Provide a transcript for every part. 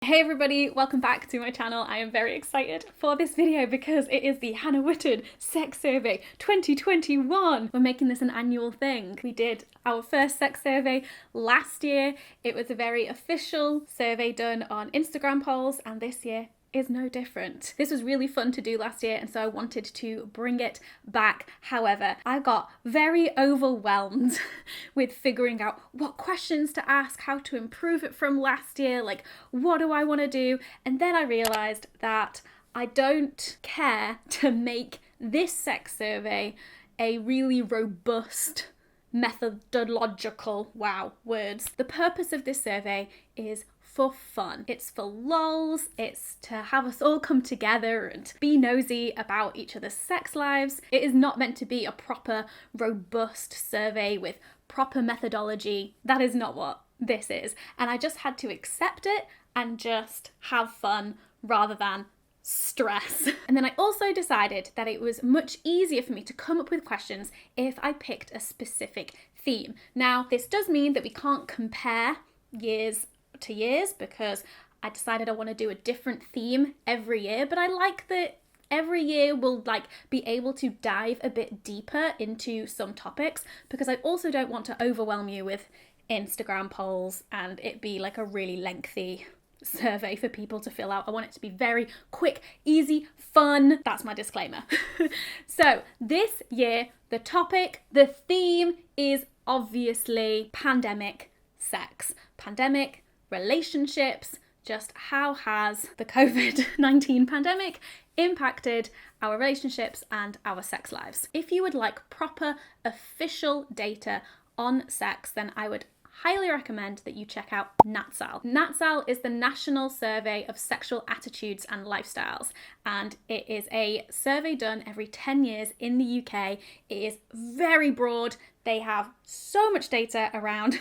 Hey everybody, welcome back to my channel. I am very excited for this video because it is the Hannah Witton Sex Survey 2021. We're making this an annual thing. We did our first sex survey last year. It was a very official survey done on Instagram polls, and this year is no different. This was really fun to do last year, and so I wanted to bring it back. However, I got very overwhelmed with figuring out what questions to ask, how to improve it from last year, like what do I want to do? And then I realized that I don't care to make this sex survey a really robust methodological, wow, words. The purpose of this survey is for fun. It's for lols, it's to have us all come together and be nosy about each other's sex lives. It is not meant to be a proper, robust survey with proper methodology. That is not what this is. And I just had to accept it and just have fun rather than stress. And then I also decided that it was much easier for me to come up with questions if I picked a specific theme. Now, this does mean that we can't compare years to years because I decided I want to do a different theme every year, but I like that every year we'll be able to dive a bit deeper into some topics, because I also don't want to overwhelm you with Instagram polls and it be like a really lengthy survey for people to fill out. I want it to be very quick, easy, fun. That's my disclaimer. So this year, the theme is obviously pandemic sex. Pandemic relationships, just how has the COVID-19 pandemic impacted our relationships and our sex lives? If you would like proper official data on sex, then I would highly recommend that you check out NatSal. NatSal is the National Survey of Sexual Attitudes and Lifestyles, and it is a survey done every 10 years in the UK. It is very broad. They have so much data around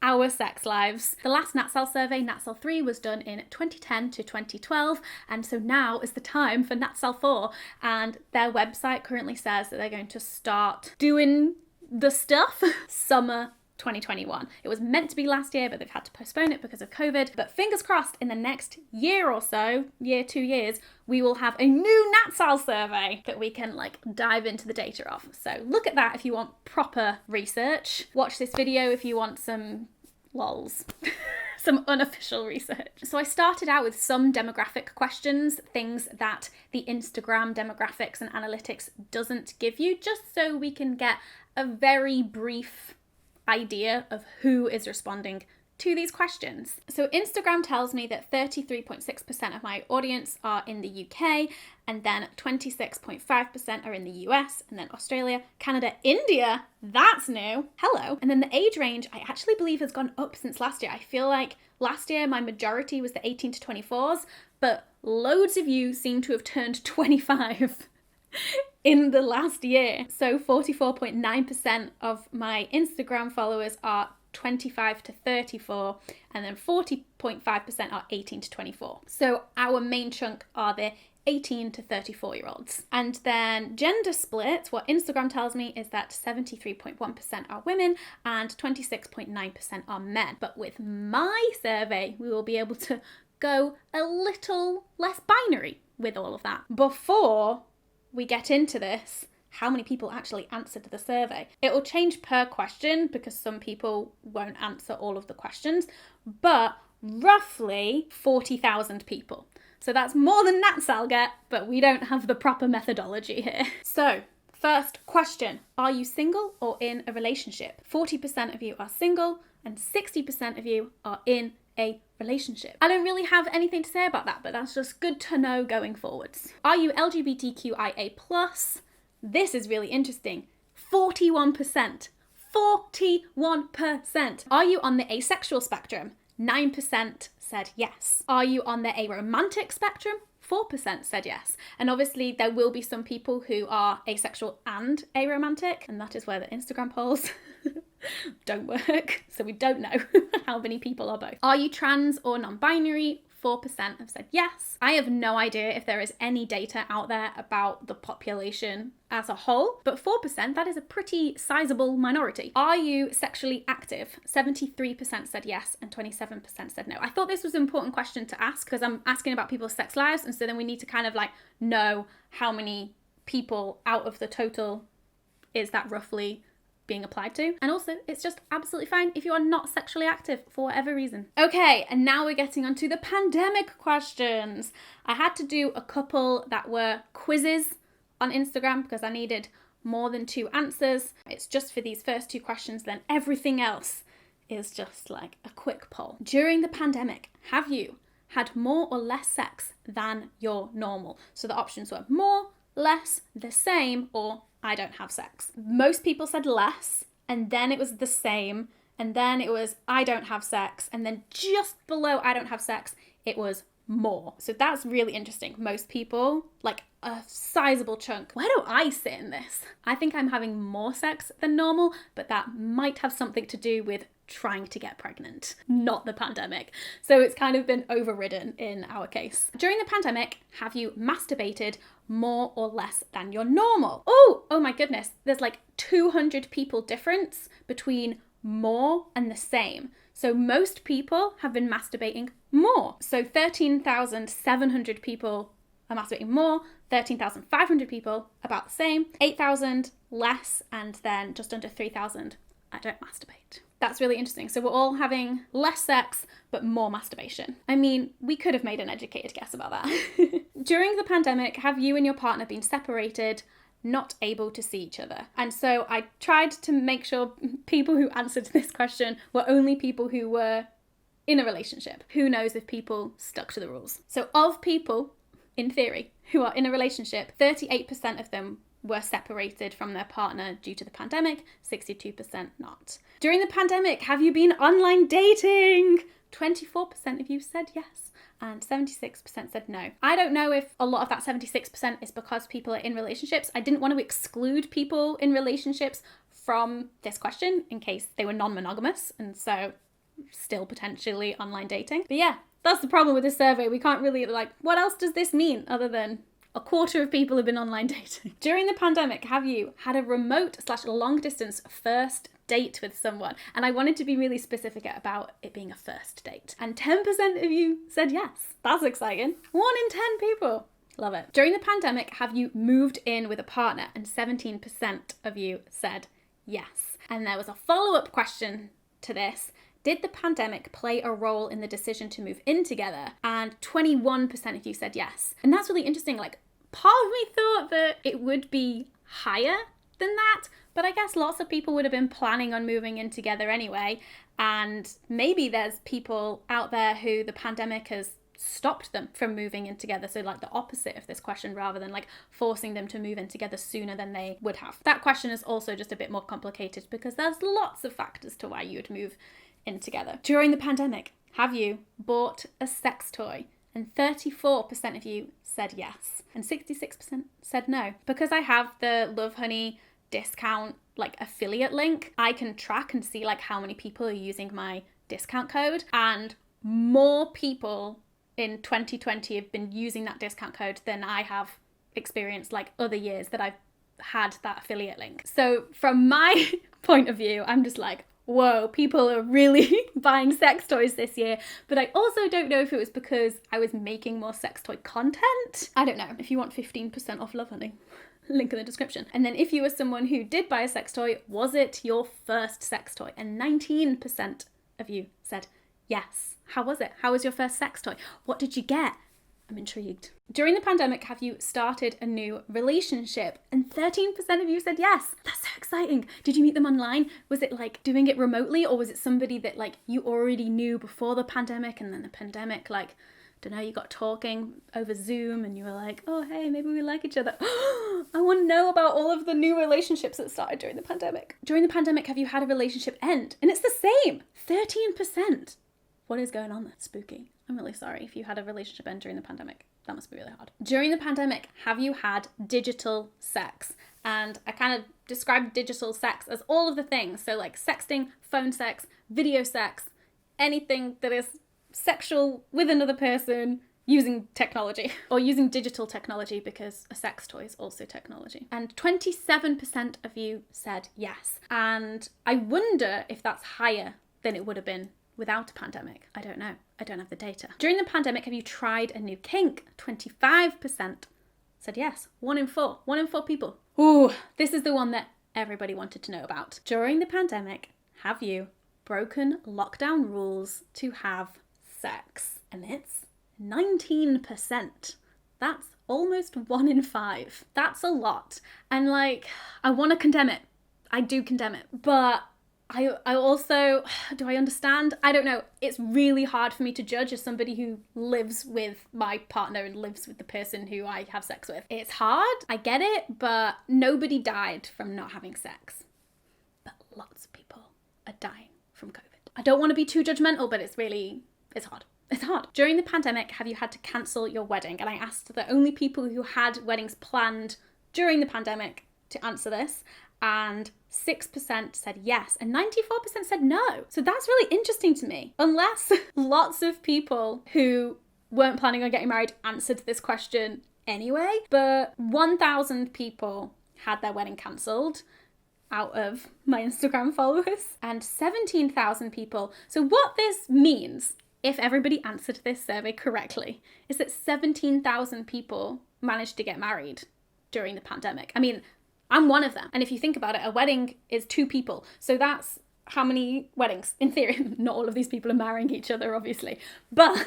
our sex lives. The last NatSal survey, NatSal 3, was done in 2010 to 2012, and so now is the time for NatSal 4, and their website currently says that they're going to start doing the stuff summer 2021. It was meant to be last year, but they've had to postpone it because of COVID. But fingers crossed, in the next year or so, 2 years, we will have a new NatSal survey that we can dive into the data of. So look at that if you want proper research. Watch this video if you want some lols. Some unofficial research. So I started out with some demographic questions, things that the Instagram demographics and analytics doesn't give you, just so we can get a very brief idea of who is responding to these questions. So Instagram tells me that 33.6% of my audience are in the UK, and then 26.5% are in the US, and then Australia, Canada, India, that's new, hello. And then the age range, I actually believe has gone up since last year. I feel like last year my majority was the 18 to 24s, but loads of you seem to have turned 25 in the last year. So 44.9% of my Instagram followers are 25 to 34, and then 40.5% are 18 to 24. So our main chunk are the 18 to 34 year olds. And then gender split, what Instagram tells me is that 73.1% are women and 26.9% are men. But with my survey, we will be able to go a little less binary with all of that. Before we get into this, how many people actually answered the survey? It will change per question because some people won't answer all of the questions, but roughly 40,000 people. So that's more than NatSal get, but we don't have the proper methodology here. So first question, are you single or in a relationship? 40% of you are single and 60% of you are in a relationship. I don't really have anything to say about that, but that's just good to know going forwards. Are you LGBTQIA+? This is really interesting. 41%. 41%. Are you on the asexual spectrum? 9% said yes. Are you on the aromantic spectrum? 4% said yes. And obviously there will be some people who are asexual and aromantic, and that is where the Instagram polls don't work. So we don't know how many people are both. Are you trans or non-binary? 84% have said yes. I have no idea if there is any data out there about the population as a whole, but 4%, that is a pretty sizable minority. Are you sexually active? 73% said yes and 27% said no. I thought this was an important question to ask because I'm asking about people's sex lives, and so then we need to kind of like know how many people out of the total is that roughly being applied to. And also, it's just absolutely fine if you are not sexually active for whatever reason. Okay, and now we're getting onto the pandemic questions. I had to do a couple that were quizzes on Instagram because I needed more than 2 answers. It's just for these first 2 questions, then everything else is just like a quick poll. During the pandemic, have you had more or less sex than your normal? So the options were more, less, the same, or I don't have sex. Most people said less, and then it was the same, and then it was I don't have sex, and then just below I don't have sex, it was more. So that's really interesting. Most people, like a sizable chunk. Where do I sit in this? I think I'm having more sex than normal, but that might have something to do with trying to get pregnant, not the pandemic. So it's kind of been overridden in our case. During the pandemic, have you masturbated more or less than your normal? Oh my goodness. There's like 200 people difference between more and the same. So most people have been masturbating more. So 13,700 people are masturbating more, 13,500 people about the same, 8,000 less, and then just under 3,000 I don't masturbate. That's really interesting. So we're all having less sex, but more masturbation. I mean, we could have made an educated guess about that. During the pandemic, have you and your partner been separated, not able to see each other? And so I tried to make sure people who answered this question were only people who were in a relationship. Who knows if people stuck to the rules? So of people, in theory, who are in a relationship, 38% of them were separated from their partner due to the pandemic, 62% not. During the pandemic, have you been online dating? 24% of you said yes and 76% said no. I don't know if a lot of that 76% is because people are in relationships. I didn't want to exclude people in relationships from this question in case they were non-monogamous and so still potentially online dating. But yeah, that's the problem with this survey. We can't really what else does this mean other than a quarter of people have been online dating. During the pandemic, have you had a remote/long distance first date with someone? And I wanted to be really specific about it being a first date. And 10% of you said yes. That's exciting. 1 in 10 people. Love it. During the pandemic, have you moved in with a partner? And 17% of you said yes. And there was a follow-up question to this. Did the pandemic play a role in the decision to move in together? And 21% of you said yes. And that's really interesting. Part of me thought that it would be higher than that, but I guess lots of people would have been planning on moving in together anyway. And maybe there's people out there who the pandemic has stopped them from moving in together. So the opposite of this question, rather than forcing them to move in together sooner than they would have. That question is also just a bit more complicated because there's lots of factors to why you would move in together. During the pandemic, have you bought a sex toy? And 34% of you said yes. And 66% said no. Because I have the Love Honey discount affiliate link, I can track and see how many people are using my discount code. And more people in 2020 have been using that discount code than I have experienced other years that I've had that affiliate link. So from my point of view, I'm just whoa, people are really buying sex toys this year. But I also don't know if it was because I was making more sex toy content. I don't know. If you want 15% off Love Honey, link in the description. And then if you were someone who did buy a sex toy, was it your first sex toy? And 19% of you said yes. How was it? How was your first sex toy? What did you get? I'm intrigued. During the pandemic, have you started a new relationship? And 13% of you said yes. That's so exciting. Did you meet them online? Was it doing it remotely, or was it somebody that you already knew before the pandemic, and then the pandemic don't know, you got talking over Zoom and you were oh, hey, maybe we like each other. I want to know about all of the new relationships that started during the pandemic. During the pandemic, have you had a relationship end? And it's the same, 13%. What is going on? That's spooky. I'm really sorry if you had a relationship end during the pandemic. That must be really hard. During the pandemic, have you had digital sex? And I kind of described digital sex as all of the things. So sexting, phone sex, video sex, anything that is sexual with another person using technology or using digital technology, because a sex toy is also technology. And 27% of you said yes. And I wonder if that's higher than it would have been without a pandemic. I don't know. I don't have the data. During the pandemic, have you tried a new kink? 25% said yes. 1 in 4. 1 in 4 people. Ooh, this is the one that everybody wanted to know about. During the pandemic, have you broken lockdown rules to have sex? And it's 19%. That's almost 1 in 5. That's a lot. And like, I want to condemn it. I do condemn it. But I also, do I understand? I don't know. It's really hard for me to judge as somebody who lives with my partner and lives with the person who I have sex with. It's hard. I get it, but nobody died from not having sex. But lots of people are dying from COVID. I don't want to be too judgmental, but it's hard. It's hard. During the pandemic, have you had to cancel your wedding? And I asked the only people who had weddings planned during the pandemic to answer this. And 6% said yes, and 94% said no. So that's really interesting to me. Unless lots of people who weren't planning on getting married answered this question anyway. But 1,000 people had their wedding cancelled out of my Instagram followers, and 17,000 people. So what this means, if everybody answered this survey correctly, is that 17,000 people managed to get married during the pandemic. I mean, I'm one of them. And if you think about it, a wedding is 2 people. So that's how many weddings? In theory, not all of these people are marrying each other, obviously. But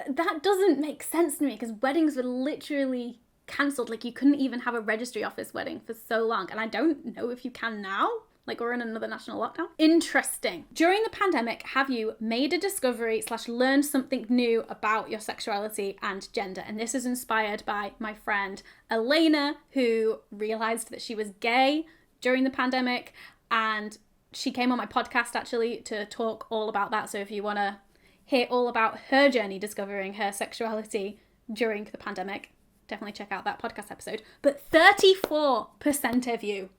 that doesn't make sense to me, because weddings were literally cancelled. Like, you couldn't even have a registry office wedding for so long. And I don't know if you can now. Like, we're in another national lockdown. Interesting. During the pandemic, have you made a discovery / learned something new about your sexuality and gender? And this is inspired by my friend Elena, who realized that she was gay during the pandemic. And she came on my podcast actually to talk all about that. So if you want to hear all about her journey discovering her sexuality during the pandemic, definitely check out that podcast episode. But 34% of you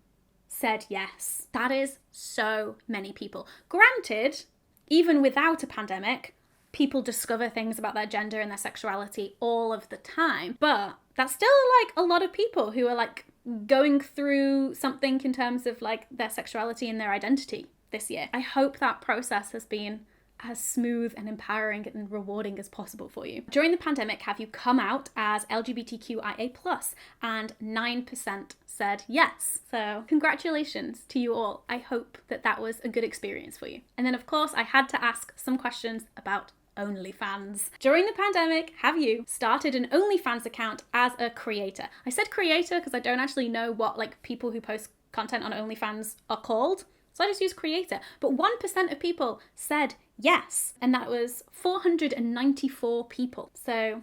said yes. That is so many people. Granted, even without a pandemic, people discover things about their gender and their sexuality all of the time. But that's still like a lot of people who are like going through something in terms of like their sexuality and their identity this year. I hope that process has been as smooth and empowering and rewarding as possible for you. During the pandemic, have you come out as LGBTQIA+? And 9% said yes. So congratulations to you all. I hope that that was a good experience for you. And then of course, I had to ask some questions about OnlyFans. During the pandemic, have you started an OnlyFans account as a creator? I said creator because I don't actually know what like people who post content on OnlyFans are called. So I just use creator. But 1% of people said yes. And that was 494 people. So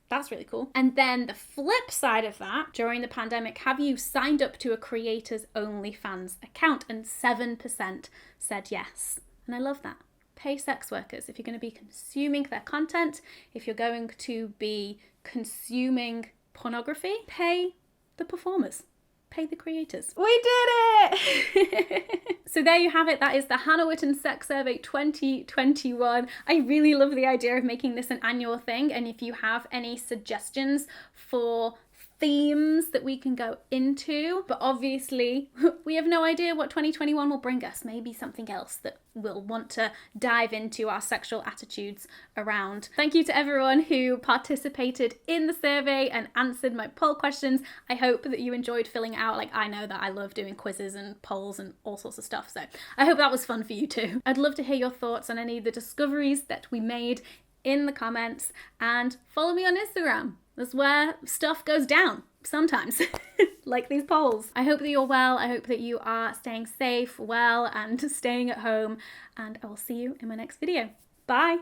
that's really cool. And then the flip side of that, during the pandemic, have you signed up to a creator's OnlyFans account? And 7% said yes. And I love that. Pay sex workers if you're going to be consuming their content, if you're going to be consuming pornography, pay the performers. Pay the creators. We did it! So there you have it. That is the Hannah Witton Sex Survey 2021. I really love the idea of making this an annual thing. And if you have any suggestions for themes that we can go into, but obviously we have no idea what 2021 will bring us. Maybe something else that we'll want to dive into our sexual attitudes around. Thank you to everyone who participated in the survey and answered my poll questions. I hope that you enjoyed filling out. Like, I know that I love doing quizzes and polls and all sorts of stuff, so I hope that was fun for you too. I'd love to hear your thoughts on any of the discoveries that we made in the comments, and follow me on Instagram. That's where stuff goes down sometimes, like these polls. I hope that you're well. I hope that you are staying safe, well, and staying at home. And I will see you in my next video. Bye.